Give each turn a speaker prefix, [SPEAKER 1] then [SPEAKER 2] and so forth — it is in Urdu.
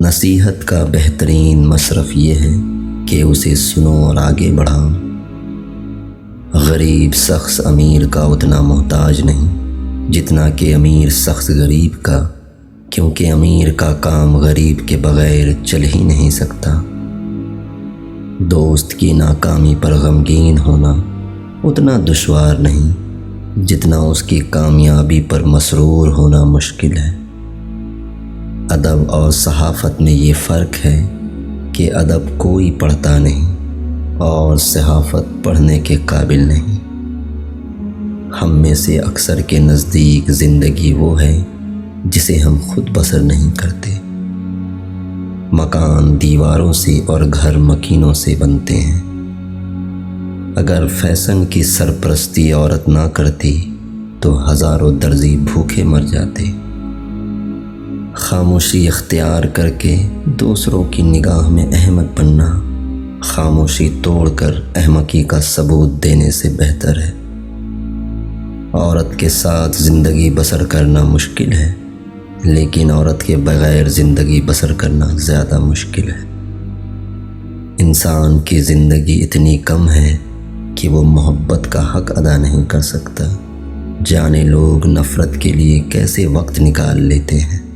[SPEAKER 1] نصیحت کا بہترین مصرف یہ ہے کہ اسے سنو اور آگے بڑھاؤ۔ غریب شخص امیر کا اتنا محتاج نہیں جتنا کہ امیر شخص غریب کا، کیونکہ امیر کا کام غریب کے بغیر چل ہی نہیں سکتا۔ دوست کی ناکامی پر غمگین ہونا اتنا دشوار نہیں جتنا اس کی کامیابی پر مسرور ہونا مشکل ہے۔ ادب اور صحافت میں یہ فرق ہے کہ ادب کوئی پڑھتا نہیں اور صحافت پڑھنے کے قابل نہیں۔ ہم میں سے اکثر کے نزدیک زندگی وہ ہے جسے ہم خود بسر نہیں کرتے۔ مکان دیواروں سے اور گھر مکینوں سے بنتے ہیں۔ اگر فیشن کی سرپرستی عورت نہ کرتی تو ہزاروں درزی بھوکے مر جاتے۔ خاموشی اختیار کر کے دوسروں کی نگاہ میں احمق بننا خاموشی توڑ کر احمقی کا ثبوت دینے سے بہتر ہے۔ عورت کے ساتھ زندگی بسر کرنا مشکل ہے، لیکن عورت کے بغیر زندگی بسر کرنا زیادہ مشکل ہے۔ انسان کی زندگی اتنی کم ہے کہ وہ محبت کا حق ادا نہیں کر سکتا۔ جانے لوگ نفرت کے لیے کیسے وقت نکال لیتے ہیں۔